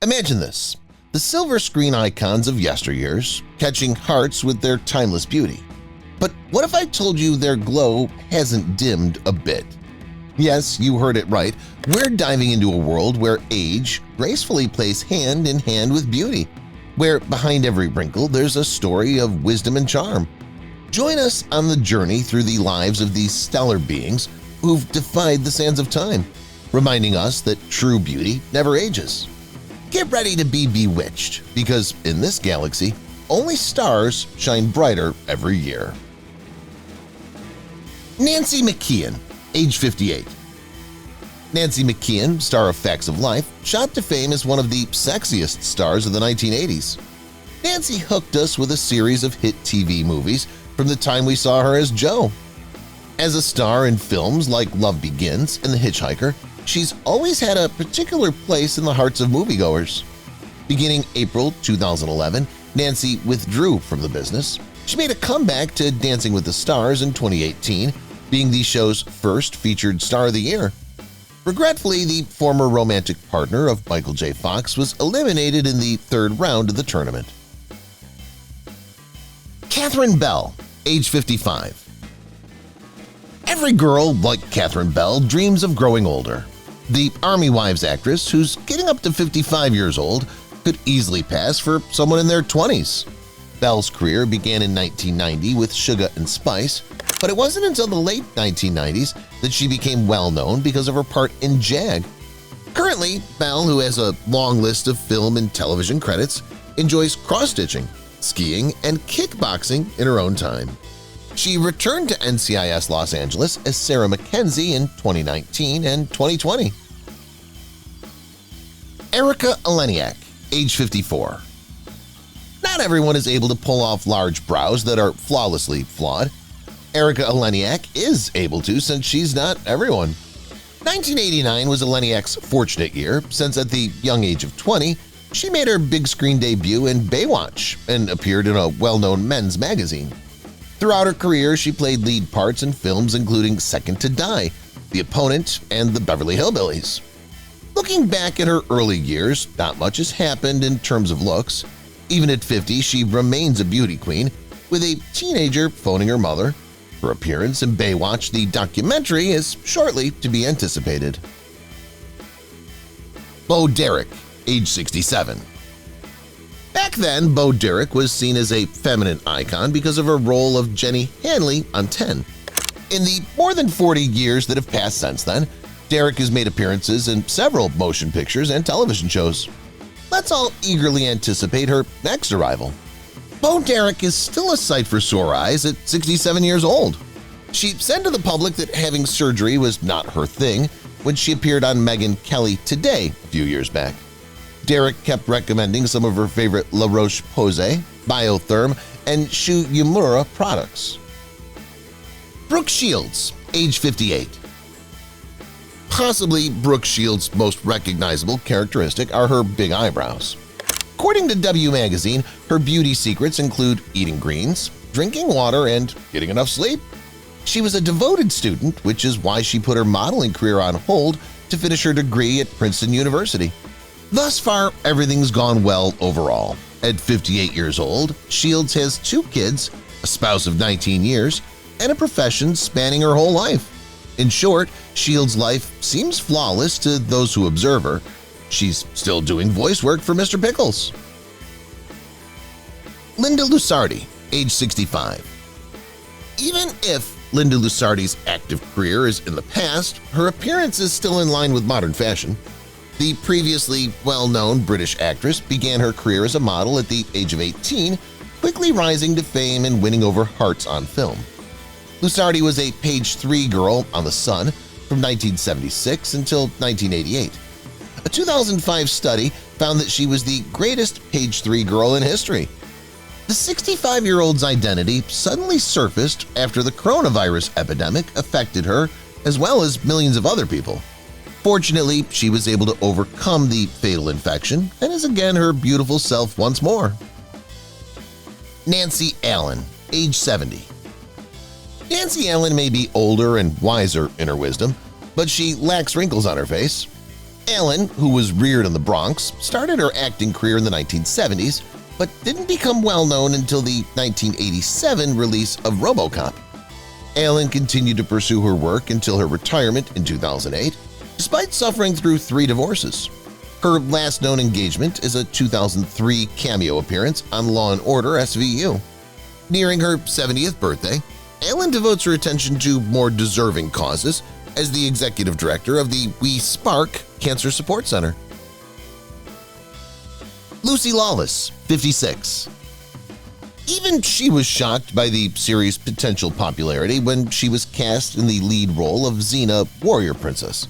Imagine this, the silver screen icons of yesteryears catching hearts with their timeless beauty. But what if I told you their glow hasn't dimmed a bit? Yes, you heard it right. We're diving into a world where age gracefully plays hand in hand with beauty, where behind every wrinkle there's a story of wisdom and charm. Join us on the journey through the lives of these stellar beings who've defied the sands of time, reminding us that true beauty never ages. Get ready to be bewitched, because in this galaxy, only stars shine brighter every year. Nancy McKeon, age 58. Nancy McKeon, star of Facts of Life, shot to fame as one of the sexiest stars of the 1980s. Nancy hooked us with a series of hit TV movies from the time we saw her as Jo. As a star in films like Love Begins and The Hitchhiker, she's always had a particular place in the hearts of moviegoers. Beginning April 2011, Nancy withdrew from the business. She made a comeback to Dancing with the Stars in 2018, being the show's first featured star of the year. Regretfully, the former romantic partner of Michael J. Fox was eliminated in the third round of the tournament. Katherine Bell, age 55. Every girl, like Katherine Bell, dreams of growing older. The Army Wives actress, who's getting up to 55 years old, could easily pass for someone in their 20s. Bell's career began in 1990 with Sugar and Spice, but it wasn't until the late 1990s that she became well-known because of her part in Jag. Currently, Bell, who has a long list of film and television credits, enjoys cross-stitching, skiing, and kickboxing in her own time. She returned to NCIS Los Angeles as Sarah Mackenzie in 2019 and 2020. Erica Eleniak, age 54. Not everyone is able to pull off large brows that are flawlessly flawed. Erica Eleniak is able to, since she's not everyone. 1989 was Eleniak's fortunate year, since at the young age of 20, she made her big screen debut in Baywatch and appeared in a well-known men's magazine. Throughout her career, she played lead parts in films including Second to Die, The Opponent, and The Beverly Hillbillies. Looking back at her early years, not much has happened in terms of looks. Even at 50, she remains a beauty queen, with a teenager phoning her mother. Her appearance in Baywatch, the documentary, is shortly to be anticipated. Bo Derek, age 67. Back then, Bo Derek was seen as a feminine icon because of her role of Jenny Hanley on 10. In the more than 40 years that have passed since then, Derek has made appearances in several motion pictures and television shows. Let's all eagerly anticipate her next arrival. Bo Derek is still a sight for sore eyes at 67 years old. She said to the public that having surgery was not her thing when she appeared on Megyn Kelly Today a few years back. Derek kept recommending some of her favorite La Roche-Posay, Biotherm, and Shu Uemura products. Brook Shields, age 58. Possibly Brook Shields' most recognizable characteristic are her big eyebrows. According to W Magazine, her beauty secrets include eating greens, drinking water, and getting enough sleep. She was a devoted student, which is why she put her modeling career on hold to finish her degree at Princeton University. Thus far, everything's gone well overall. At 58 years old, Shields has 2 kids, a spouse of 19 years, and a profession spanning her whole life. In short, Shields' life seems flawless to those who observe her. She's still doing voice work for Mr. Pickles. Linda Lusardi, age 65. Even if Linda Lusardi's active career is in the past, her appearance is still in line with modern fashion. The previously well-known British actress began her career as a model at the age of 18, quickly rising to fame and winning over hearts on film. Lusardi was a page 3 girl on The Sun from 1976 until 1988. A 2005 study found that she was the greatest page 3 girl in history. The 65-year-old's identity suddenly surfaced after the coronavirus epidemic affected her as well as millions of other people. Fortunately, she was able to overcome the fatal infection and is again her beautiful self once more. Nancy Allen, age 70. Nancy Allen may be older and wiser in her wisdom, but she lacks wrinkles on her face. Ellen, who was reared in the Bronx, started her acting career in the 1970s, but didn't become well-known until the 1987 release of RoboCop. Ellen continued to pursue her work until her retirement in 2008, despite suffering through 3 divorces. Her last known engagement is a 2003 cameo appearance on Law & Order SVU. Nearing her 70th birthday, Ellen devotes her attention to more deserving causes as the executive director of the We Spark Cancer Support Center. Lucy Lawless, 56. Even she was shocked by the series' potential popularity when she was cast in the lead role of Xena, Warrior Princess.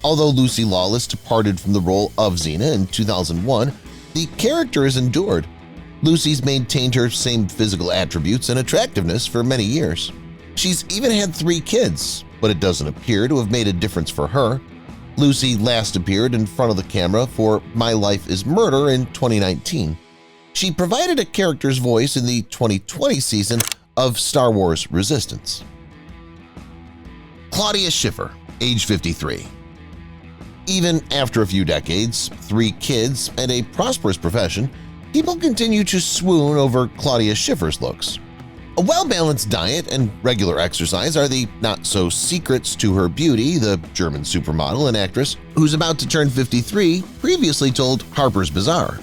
Although Lucy Lawless departed from the role of Xena in 2001, the character has endured. Lucy's maintained her same physical attributes and attractiveness for many years. She's even had 3 kids, but it doesn't appear to have made a difference for her. Lucy last appeared in front of the camera for My Life is Murder in 2019. She provided a character's voice in the 2020 season of Star Wars Resistance. Claudia Schiffer, age 53. Even after a few decades, 3 kids, and a prosperous profession, people continue to swoon over Claudia Schiffer's looks. A well-balanced diet and regular exercise are the not-so-secrets to her beauty, the German supermodel and actress, who's about to turn 53, previously told Harper's Bazaar.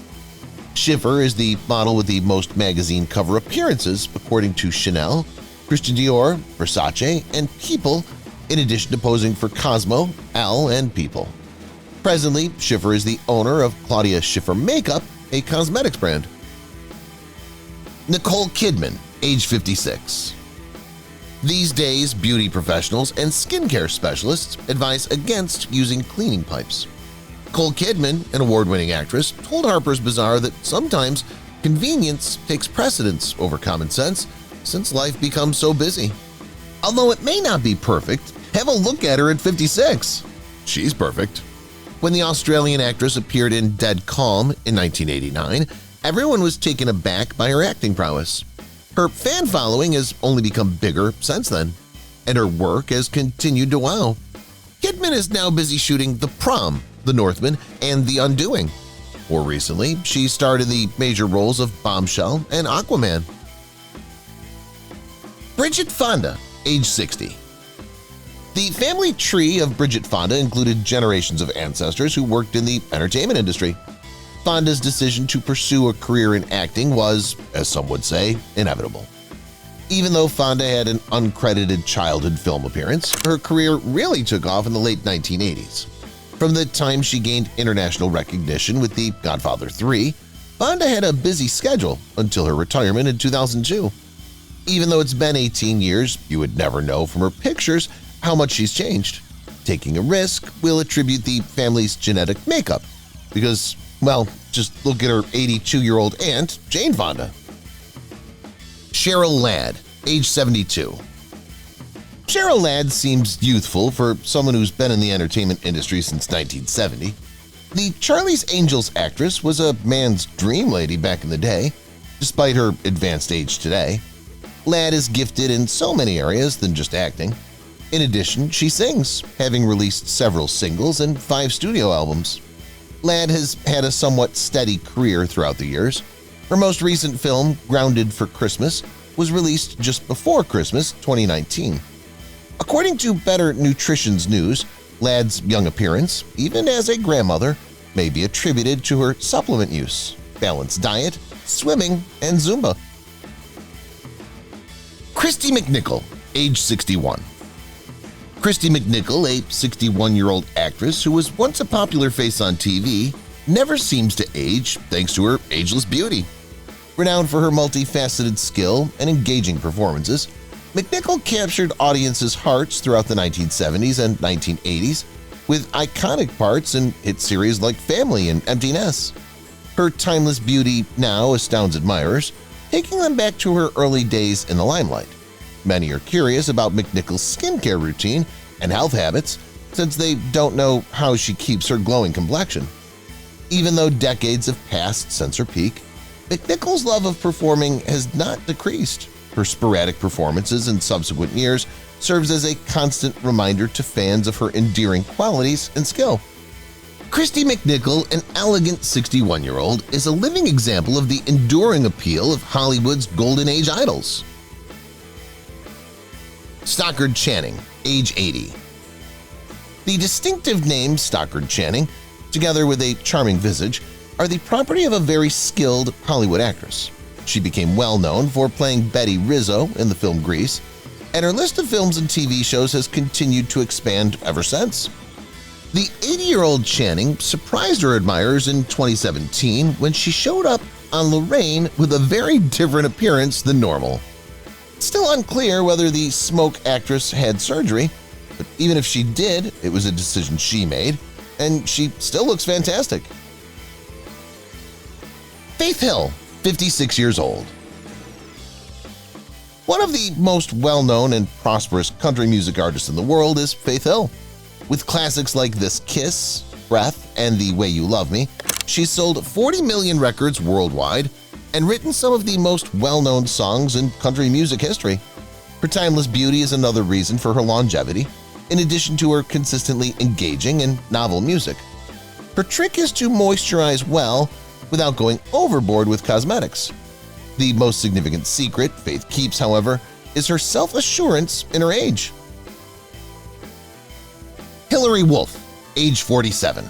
Schiffer is the model with the most magazine cover appearances, according to Chanel, Christian Dior, Versace, and People, in addition to posing for Cosmo, Elle, and People. Presently, Schiffer is the owner of Claudia Schiffer Makeup, a cosmetics brand. Nicole Kidman, age 56. These days, beauty professionals and skincare specialists advise against using cleaning pipes. Nicole Kidman, an award-winning actress, told Harper's Bazaar that sometimes convenience takes precedence over common sense since life becomes so busy. Although it may not be perfect, have a look at her at 56. She's perfect. When the Australian actress appeared in Dead Calm in 1989, everyone was taken aback by her acting prowess. Her fan following has only become bigger since then, and her work has continued to wow. Kidman is now busy shooting The Prom, The Northman, and The Undoing. More recently, she starred in the major roles of Bombshell and Aquaman. Bridget Fonda, age 60. The family tree of Bridget Fonda included generations of ancestors who worked in the entertainment industry. Fonda's decision to pursue a career in acting was, as some would say, inevitable. Even though Fonda had an uncredited childhood film appearance, her career really took off in the late 1980s. From the time she gained international recognition with The Godfather 3, Fonda had a busy schedule until her retirement in 2002. Even though it's been 18 years, you would never know from her pictures how much she's changed. Taking a risk will attribute the family's genetic makeup because, well, just look at her 82-year-old aunt, Jane Fonda. Cheryl Ladd, age 72. Cheryl Ladd seems youthful for someone who's been in the entertainment industry since 1970. The Charlie's Angels actress was a man's dream lady back in the day, despite her advanced age today. Ladd is gifted in so many areas than just acting. In addition, she sings, having released several singles and 5 studio albums. Ladd has had a somewhat steady career throughout the years. Her most recent film, Grounded for Christmas, was released just before Christmas 2019. According to Better Nutrition's news, Ladd's young appearance, even as a grandmother, may be attributed to her supplement use, balanced diet, swimming, and Zumba. Christy McNickel, age 61. Christy McNickel, a 61-year-old actress who was once a popular face on TV, never seems to age thanks to her ageless beauty. Renowned for her multifaceted skill and engaging performances, McNickel captured audiences' hearts throughout the 1970s and 1980s with iconic parts in hit series like Family and Empty Nest. Her timeless beauty now astounds admirers, taking them back to her early days in the limelight. Many are curious about McNickel's skincare routine and health habits since they don't know how she keeps her glowing complexion. Even though decades have passed since her peak, McNickel's love of performing has not decreased. Her sporadic performances in subsequent years serves as a constant reminder to fans of her endearing qualities and skill. Christy McNickel, an elegant 61-year-old, is a living example of the enduring appeal of Hollywood's golden age idols. Stockard Channing, age 80. The distinctive name Stockard Channing, together with a charming visage, are the property of a very skilled Hollywood actress. She became well known for playing Betty Rizzo in the film Grease, and her list of films and TV shows has continued to expand ever since. The 80-year-old Channing surprised her admirers in 2017 when she showed up on Lorraine with a very different appearance than normal. It's still unclear whether the smoke actress had surgery, but even if she did, it was a decision she made, and she still looks fantastic. Faith Hill, 56 years old. One of the most well-known and prosperous country music artists in the world is Faith Hill. With classics like This Kiss, Breath, and The Way You Love Me, she's sold 40 million records worldwide and written some of the most well-known songs in country music history. Her timeless beauty is another reason for her longevity, in addition to her consistently engaging and novel music. Her trick is to moisturize well without going overboard with cosmetics. The most significant secret Faith keeps, however, is her self-assurance in her age. Hillary Wolf, age 47.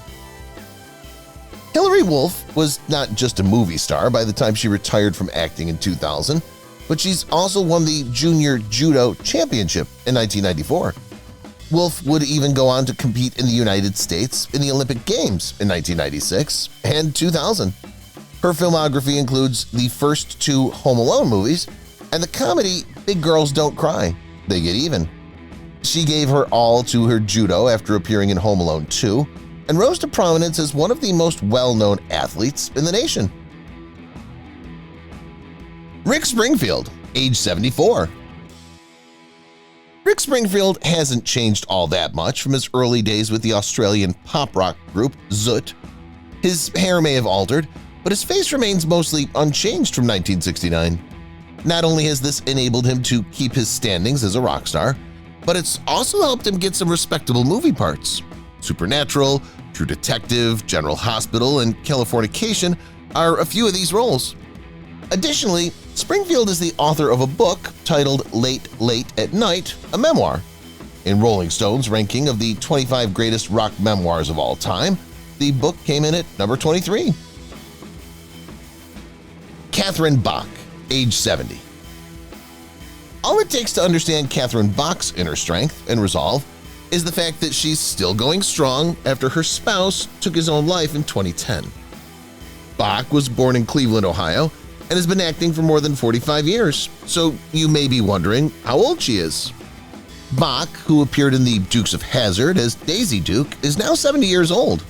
Hillary Wolf was not just a movie star by the time she retired from acting in 2000, but she's also won the Junior Judo Championship in 1994. Wolf would even go on to compete in the United States in the Olympic Games in 1996 and 2000. Her filmography includes the first two Home Alone movies and the comedy Big Girls Don't Cry, They Get Even. She gave her all to her judo after appearing in Home Alone 2 and rose to prominence as one of the most well-known athletes in the nation. Rick Springfield, age 74. Rick Springfield hasn't changed all that much from his early days with the Australian pop rock group Zoot. His hair may have altered, but his face remains mostly unchanged from 1969. Not only has this enabled him to keep his standings as a rock star, but it's also helped him get some respectable movie parts. Supernatural, True Detective, General Hospital, and Californication are a few of these roles. Additionally, Springfield is the author of a book titled Late, Late at Night, a memoir. In Rolling Stone's ranking of the 25 greatest rock memoirs of all time, the book came in at number 23. Katherine Bach, age 70. All it takes to understand Katherine Bach's inner strength and resolve is the fact that she's still going strong after her spouse took his own life in 2010. Bach was born in Cleveland, Ohio, and has been acting for more than 45 years, so you may be wondering how old she is. Bach, who appeared in the Dukes of Hazzard as Daisy Duke, is now 70 years old.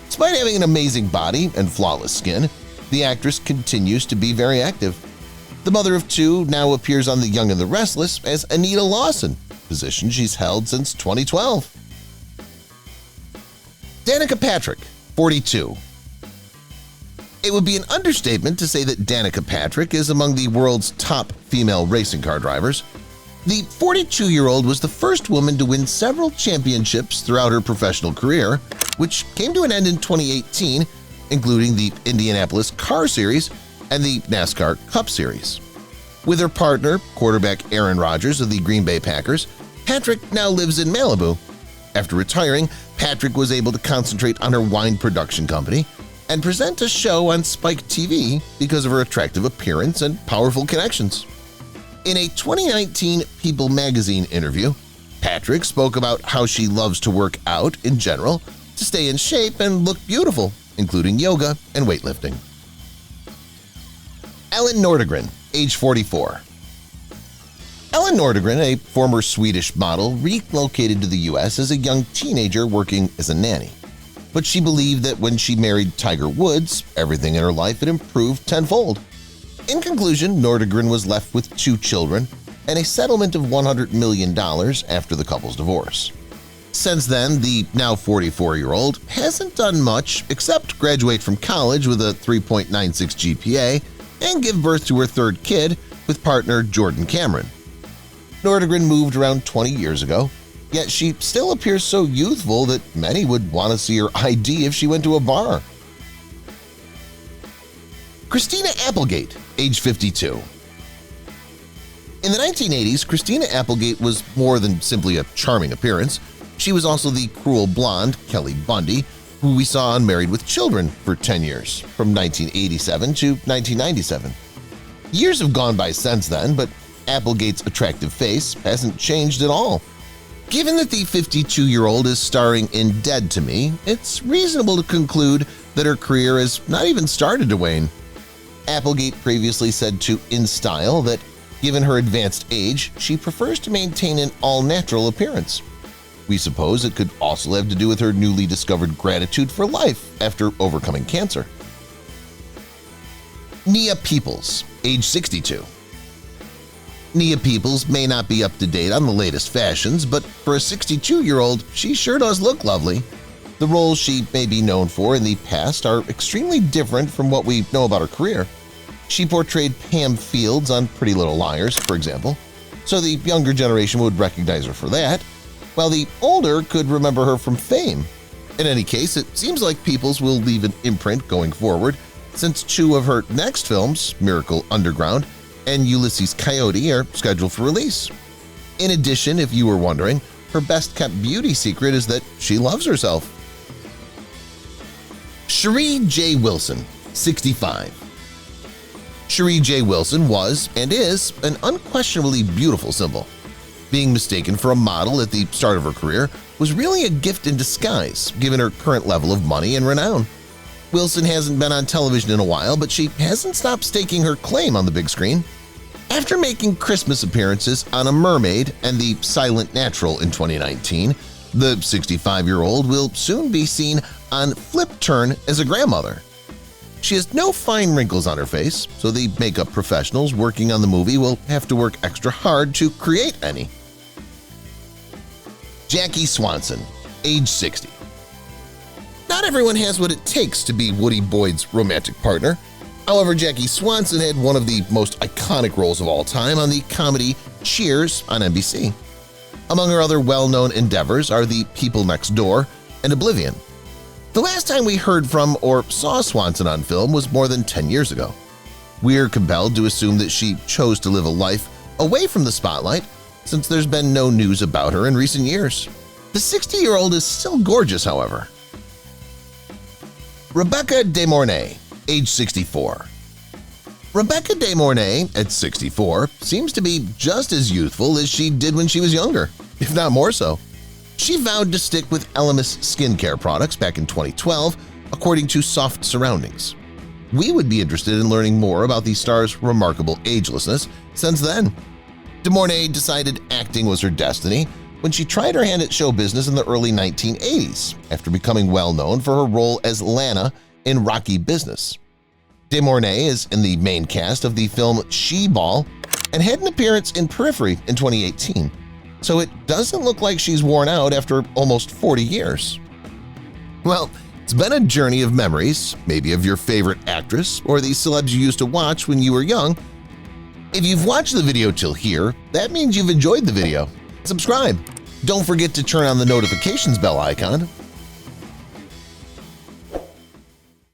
Despite having an amazing body and flawless skin, the actress continues to be very active. The mother of two now appears on The Young and the Restless as Anita Lawson, position she's held since 2012. Danica Patrick, 42. It would be an understatement to say that Danica Patrick is among the world's top female racing car drivers. The 42-year-old was the first woman to win several championships throughout her professional career, which came to an end in 2018, including the Indianapolis Car Series and the NASCAR Cup Series. With her partner, quarterback Aaron Rodgers of the Green Bay Packers, Patrick now lives in Malibu. After retiring, Patrick was able to concentrate on her wine production company and present a show on Spike TV because of her attractive appearance and powerful connections. In a 2019 People magazine interview, Patrick spoke about how she loves to work out in general to stay in shape and look beautiful, including yoga and weightlifting. Ellen Nordegren, age 44. Ellen Nordegren, a former Swedish model, relocated to the U.S. as a young teenager working as a nanny. But she believed that when she married Tiger Woods, everything in her life had improved tenfold. In conclusion, Nordegren was left with 2 children and a settlement of $100 million after the couple's divorce. Since then, the now 44-year-old hasn't done much except graduate from college with a 3.96 GPA and give birth to her 3rd kid with partner Jordan Cameron. Nordegren moved around 20 years ago, yet she still appears so youthful that many would want to see her ID if she went to a bar. Christina Applegate, age 52. In the 1980s, Christina Applegate was more than simply a charming appearance. She was also the cruel blonde Kelly Bundy, who we saw on Married with Children for 10 years, from 1987 to 1997. Years have gone by since then, but Applegate's attractive face hasn't changed at all. Given that the 52-year-old is starring in Dead to Me, it's reasonable to conclude that her career has not even started to wane. Applegate previously said to InStyle that, given her advanced age, she prefers to maintain an all-natural appearance. We suppose it could also have to do with her newly discovered gratitude for life after overcoming cancer. Nia Peoples, age 62. Nia Peoples may not be up to date on the latest fashions, but for a 62-year-old, she sure does look lovely. The roles she may be known for in the past are extremely different from what we know about her career. She portrayed Pam Fields on Pretty Little Liars, for example, so the younger generation would recognize her for that, while the older could remember her from Fame. In any case, it seems like Peoples will leave an imprint going forward, since two of her next films, Miracle Underground and Ulysses Coyote, are scheduled for release. In addition, if you were wondering, her best-kept beauty secret is that she loves herself. Cherie J. Wilson, 65. Cherie J. Wilson was, and is, an unquestionably beautiful symbol. Being mistaken for a model at the start of her career was really a gift in disguise, given her current level of money and renown. Wilson hasn't been on television in a while, but she hasn't stopped staking her claim on the big screen. After making Christmas appearances on A Mermaid and The Silent Natural in 2019, the 65-year-old will soon be seen on Flip Turn as a grandmother. She has no fine wrinkles on her face, so the makeup professionals working on the movie will have to work extra hard to create any. Jackie Swanson, age 60. Not everyone has what it takes to be Woody Boyd's romantic partner. However, Jackie Swanson had one of the most iconic roles of all time on the comedy Cheers on NBC. Among her other well-known endeavors are The People Next Door and Oblivion. The last time we heard from or saw Swanson on film was more than 10 years ago. We're compelled to assume that she chose to live a life away from the spotlight, since there's been no news about her in recent years. The 60-year-old is still gorgeous, however. Rebecca De Mornay, age 64. Rebecca De Mornay, at 64, seems to be just as youthful as she did when she was younger, if not more so. She vowed to stick with Elemis skincare products back in 2012, according to Soft Surroundings. We would be interested in learning more about the star's remarkable agelessness since then. De Mornay decided acting was her destiny when she tried her hand at show business in the early 1980s after becoming well-known for her role as Lana in Rocky Business. De Mornay is in the main cast of the film She-Ball and had an appearance in Periphery in 2018, so it doesn't look like she's worn out after almost 40 years. Well, it's been a journey of memories, maybe of your favorite actress or the celebs you used to watch when you were young. If you've watched the video till here, that means you've enjoyed the video. Subscribe. Don't forget to turn on the notifications bell icon